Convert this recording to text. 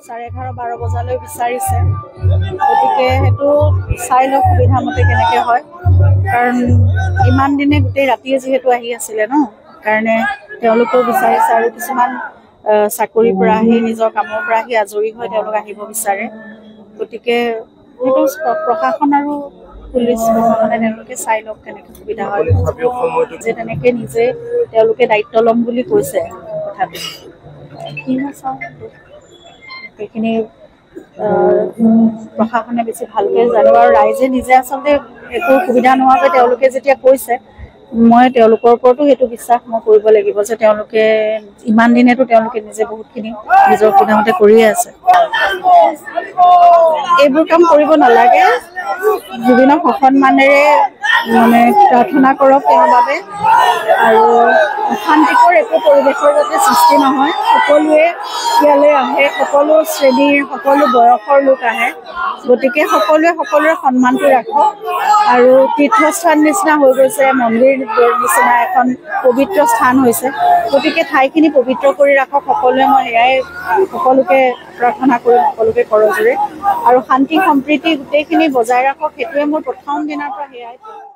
11:30-12 বজালৈ বিচাৰিছে গতিকে হেতু চাই লওক সুবিধা মতে কেনেকৈ হয় কাৰণ ইমান দিনে গোটেই ৰাতিয়ে যেহেতু আহি আছিলে ন কাৰণে তেওঁলোকেও বিচাৰিছে আৰু কিছুমান চাকৰিৰ পৰা আহি নিজৰ কামৰ পৰা আহি আজৰি হৈ তেওঁলোক আহিব বিচাৰে গতিকে হেতু প্ৰশাসন আৰু পুলিচ প্ৰশাসনে তেওঁলোকে চাই লওক কেনেকৈ সুবিধা হয় যে তেনেকৈ নিজে তেওঁলোকে দায়িত্ব ল'ম বুলি কৈছে কথাটো কি চাওঁ সেইখিনি প্ৰশাসনে বেছি ভালকৈ জানিব আৰু ৰাইজে নিজে আচলতে একো সুবিধা নোহোৱাকৈ তেওঁলোকে যেতিয়া কৈছে মই তেওঁলোকৰ ওপৰতো সেইটো বিশ্বাস মই কৰিব লাগিব যে তেওঁলোকে ইমান দিনেতো তেওঁলোকে নিজে বহুতখিনি নিজৰ সুবিধামতে কৰিয়ে আছে এইবোৰ কাম কৰিব নালাগে জুবিনক সন্মানেৰে মানে প্ৰাৰ্থনা কৰক তেওঁৰ বাবে আৰু শান্তিকৰ একো পৰিৱেশৰ যাতে সৃষ্টি নহয় সকলোৱে ইয়ালৈ আহে সকলো শ্ৰেণীৰ সকলো বয়সৰ লোক আহে গতিকে সকলোৰে সন্মানটো ৰাখক আৰু তীৰ্থস্থান নিচিনা হৈ গৈছে মন্দিৰ নিচিনা এখন পবিত্ৰ স্থান হৈছে গতিকে ঠাইখিনি পবিত্ৰ কৰি ৰাখক সকলোৱে মই এয়াই সকলোকে প্ৰাৰ্থনা কৰিম সকলোকে কৰজোৰে আৰু শান্তি সম্প্ৰীতি গোটেইখিনি বজাই ৰাখক সেইটোৱে মোৰ প্ৰথম দিনৰ পৰা সেয়াই